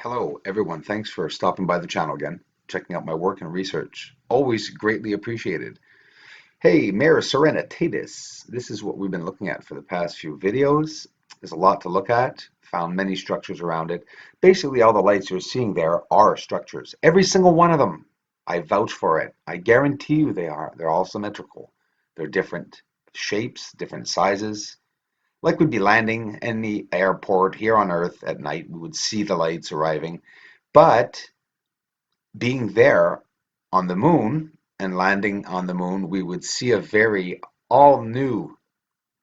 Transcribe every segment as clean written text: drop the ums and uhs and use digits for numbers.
Hello, everyone. Thanks for stopping by the channel again, checking out my work and research. Always greatly appreciated. Hey, Mare Serenitatis. This is what we've been looking at for the past few videos. There's a lot to look at. Found many structures around it. Basically, all the lights you're seeing there are structures. Every single one of them. I vouch for it. I guarantee you they are. They're all symmetrical. They're different shapes, different sizes. Like we'd be landing in the airport here on Earth at night, we would see the lights arriving. But being there on the moon and landing on the moon, we would see a very all new,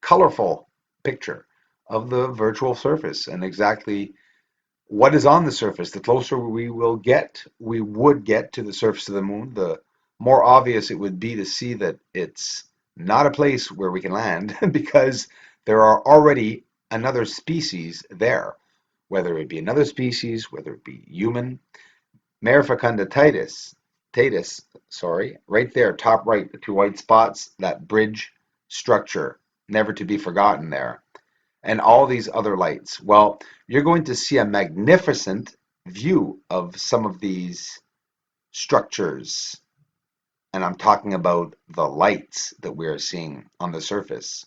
colorful picture of the virtual surface and exactly what is on the surface. The closer we would get to the surface of the moon, the more obvious it would be to see that it's not a place where we can land because there are already another species there, whether it be another species, whether it be human. Mare tatus, sorry, right there, top right, the two white spots, that bridge structure, never to be forgotten there, and all these other lights. Well, you're going to see a magnificent view of some of these structures, and I'm talking about the lights that we are seeing on the surface.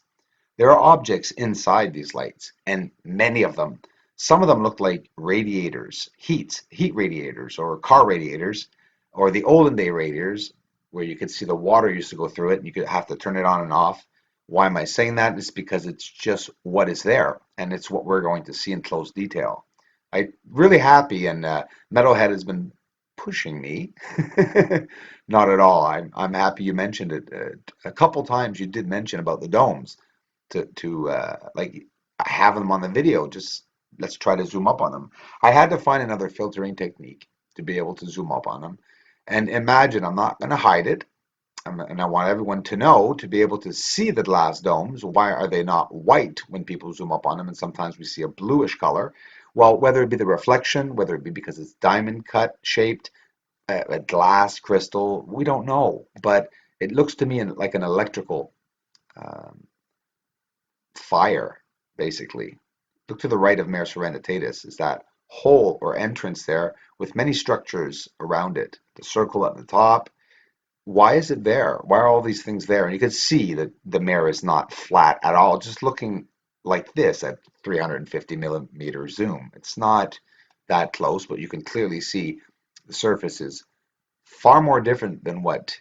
There are objects inside these lights, and many of them. Some of them look like radiators, heat radiators, or car radiators, or the olden day radiators, where you could see the water used to go through it, and you could have to turn it on and off. Why am I saying that? It's because it's just what is there, and it's what we're going to see in close detail. I'm really happy, and Metalhead has been pushing me. Not at all. I'm happy you mentioned it. A couple times you did mention about the domes to like have them on the video. Just let's try to zoom up on them. I had to find another filtering technique to be able to zoom up on them. And imagine, I'm not going to hide it. And I want everyone to know, to be able to see the glass domes. Why are they not white when people zoom up on them? And sometimes we see a bluish color. Well, whether it be the reflection, whether it be because it's diamond cut shaped, a glass crystal, we don't know. But it looks to me like an electrical um, fire, basically. Look to the right of Mare Serenitatis is that hole or entrance there with many structures around it. The circle at the top. Why is it there? Why are all these things there? And you can see that the mare is not flat at all, just looking like this at 350 millimeter zoom. It's not that close, but you can clearly see the surface is far more different than what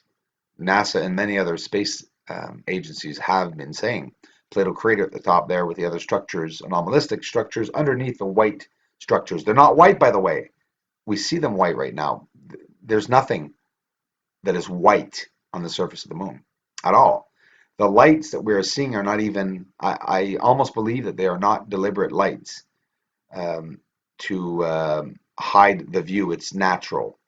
NASA and many other space agencies have been saying. Plato crater at the top there with the other structures, anomalistic structures underneath the white structures. They're not white, by the way. We see them white right now. There's nothing that is white on the surface of the moon at all. The lights that we're seeing are not even, I almost believe that they are not deliberate lights um, to hide the view. It's natural.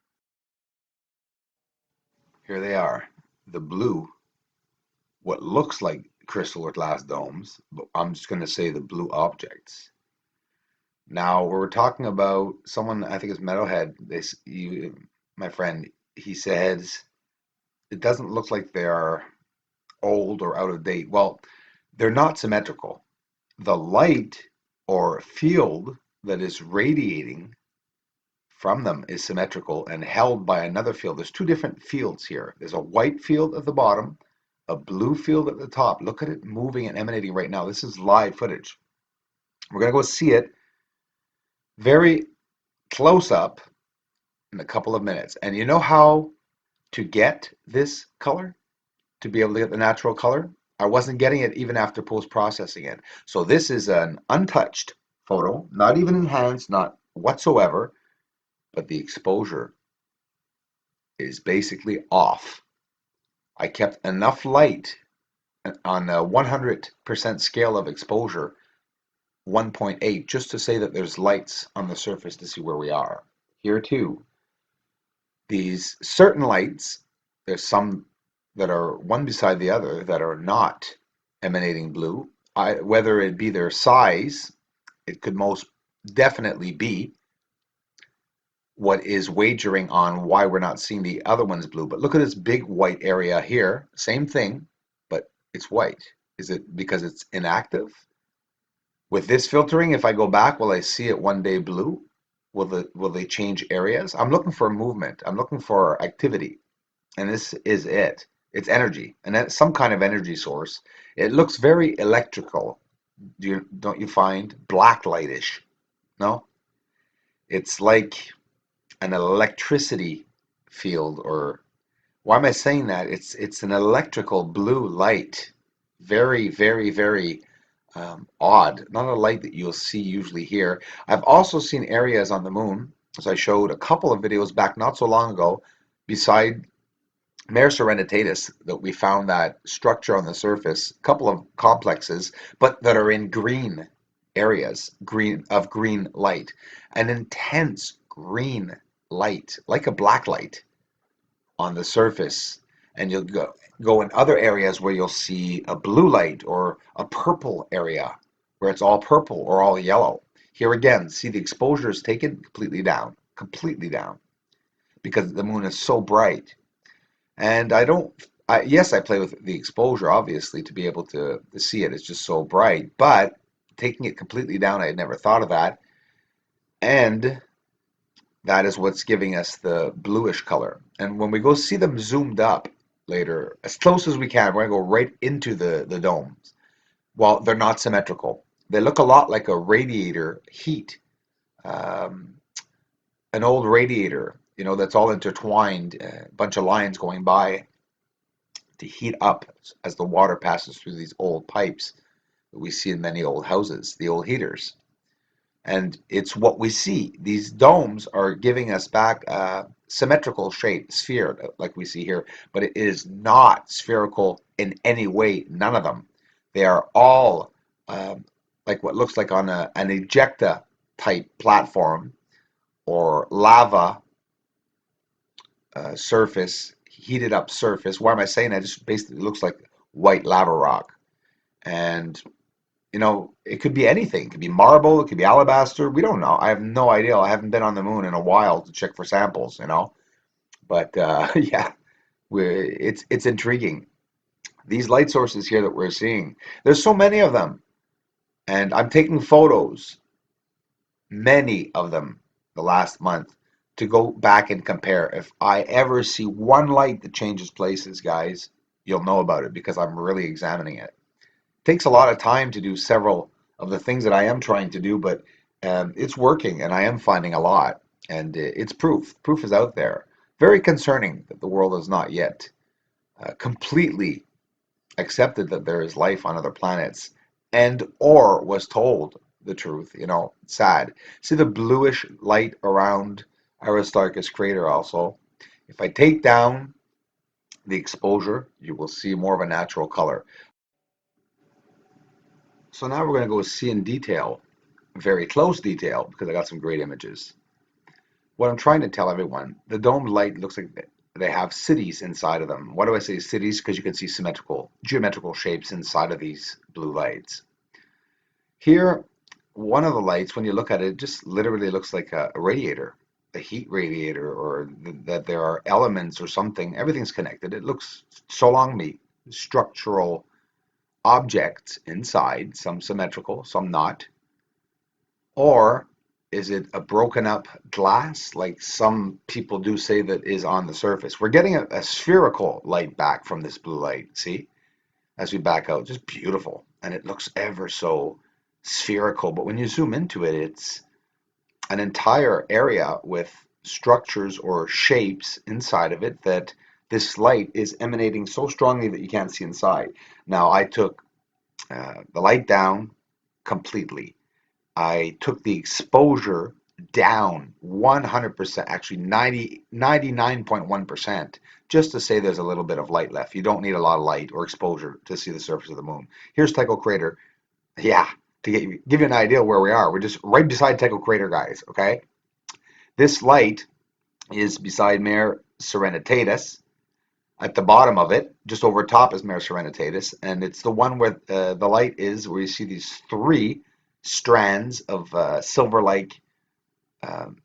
Here they are. The blue, what looks like crystal or glass domes, but I'm just going to say the blue objects. Now, we're talking about someone, I think it's Metalhead, my friend, he says it doesn't look like they are old or out of date. Well, they're not symmetrical. The light or field that is radiating from them is symmetrical and held by another field. There's two different fields here. There's a white field at the bottom, a blue field at the top. Look at it moving and emanating right now. This is live footage. We're going to go see it very close up in a couple of minutes. And you know how to get this color? To be able to get the natural color? I wasn't getting it even after post-processing it. So this is an untouched photo, not even enhanced, not whatsoever, but the exposure is basically off. I kept enough light on a 100% scale of exposure, 1.8, just to say that there's lights on the surface to see where we are. Here too, these certain lights, there's some that are one beside the other that are not emanating blue. Whether it be their size, it could most definitely be what is wagering on why we're not seeing the other ones blue. But look at this big white area here. Same thing, but it's white. Is it because it's inactive? With this filtering, if I go back, will I see it one day blue? Will they change areas? I'm looking for movement. I'm looking for activity, and this is it. It's energy, and that's some kind of energy source. It looks very electrical. Don't you find black lightish? No, it's like an electricity field, or why am I saying that? It's an electrical blue light. Very, very, very odd. Not a light that you'll see usually here. I've also seen areas on the moon, as I showed a couple of videos back not so long ago, beside Mare Serenitatis, that we found that structure on the surface, a couple of complexes, but that are in green areas, green light, an intense green light, like a black light on the surface, and you'll go in other areas where you'll see a blue light or a purple area where it's all purple or all yellow. Here again, see the exposure is taken completely down because the moon is so bright. And I don't, yes, I play with the exposure obviously to be able to see it. It's just so bright, but taking it completely down, I had never thought of that. And that is what's giving us the bluish color. And when we go see them zoomed up later, as close as we can, we're going to go right into the domes. Well, they're not symmetrical. They look a lot like a radiator heat, um, an old radiator, that's all intertwined, a bunch of lines going by to heat up as the water passes through these old pipes that we see in many old houses, the old heaters. And it's what we see. These domes are giving us back a symmetrical shape, sphere, like we see here, but it is not spherical in any way, none of them. They are all like what looks like on an ejecta type platform or lava surface, heated up surface. Why am I saying that? It just basically looks like white lava rock. And it could be anything. It could be marble, it could be alabaster. We don't know. I have no idea. I haven't been on the moon in a while to check for samples. But yeah, it's intriguing. These light sources here that we're seeing, there's so many of them. And I'm taking photos, many of them, the last month, to go back and compare. If I ever see one light that changes places, guys, you'll know about it because I'm really examining it. Takes a lot of time to do several of the things that I am trying to do, but it's working and I am finding a lot. And it's proof. Proof is out there. Very concerning that the world has not yet completely accepted that there is life on other planets and or was told the truth. Sad. See the bluish light around Aristarchus crater also. If I take down the exposure, you will see more of a natural color. So now we're going to go see in detail, very close detail, because I got some great images. What I'm trying to tell everyone, the domed light looks like they have cities inside of them. Why do I say cities? Because you can see symmetrical, geometrical shapes inside of these blue lights. Here, one of the lights, when you look at it, just literally looks like a radiator, a heat radiator, or that there are elements or something. Everything's connected. It looks so long me, structural objects inside, some symmetrical, some not. Or is it a broken up glass, like some people do say that is on the surface? We're getting a spherical light back from this blue light, see, as we back out. Just beautiful. And it looks ever so spherical. But when you zoom into it, it's an entire area with structures or shapes inside of it that this light is emanating so strongly that you can't see inside. Now, I took the light down completely. I took the exposure down 100%, actually 99.1%, just to say there's a little bit of light left. You don't need a lot of light or exposure to see the surface of the moon. Here's Tycho Crater. Yeah, to give you an idea where we are. We're just right beside Tycho Crater, guys, okay? This light is beside Mare Serenitatis. At the bottom of it, just over top is Mare Serenitatis, and it's the one where the light is, where you see these three strands of silver-like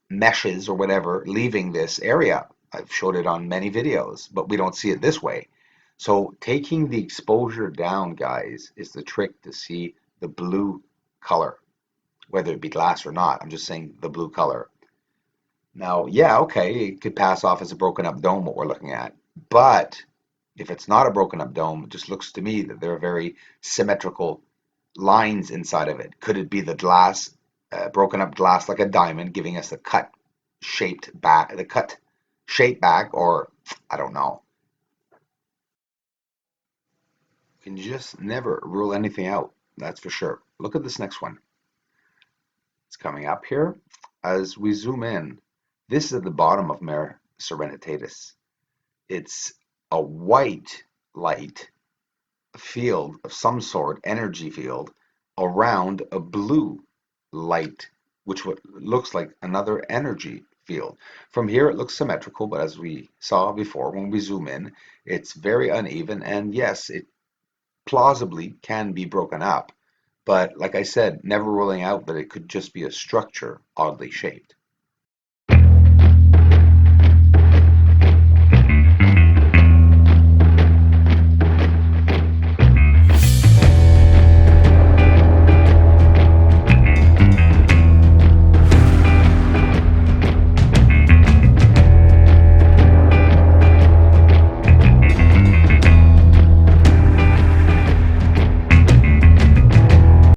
meshes or whatever leaving this area. I've showed it on many videos, but we don't see it this way. So taking the exposure down, guys, is the trick to see the blue color, whether it be glass or not. I'm just saying the blue color. Now, yeah, okay, it could pass off as a broken up dome, what we're looking at. But if it's not a broken up dome, it just looks to me that there are very symmetrical lines inside of it. Could it be the glass, broken up glass like a diamond, giving us the cut shape back, or I don't know. You can just never rule anything out, that's for sure. Look at this next one. It's coming up here. As we zoom in, this is at the bottom of Mare Serenitatis. It's a white light field of some sort, energy field, around a blue light, which what looks like another energy field. From here, it looks symmetrical, but as we saw before, when we zoom in, it's very uneven. And yes, it plausibly can be broken up. But like I said, never ruling out that it could just be a structure oddly shaped.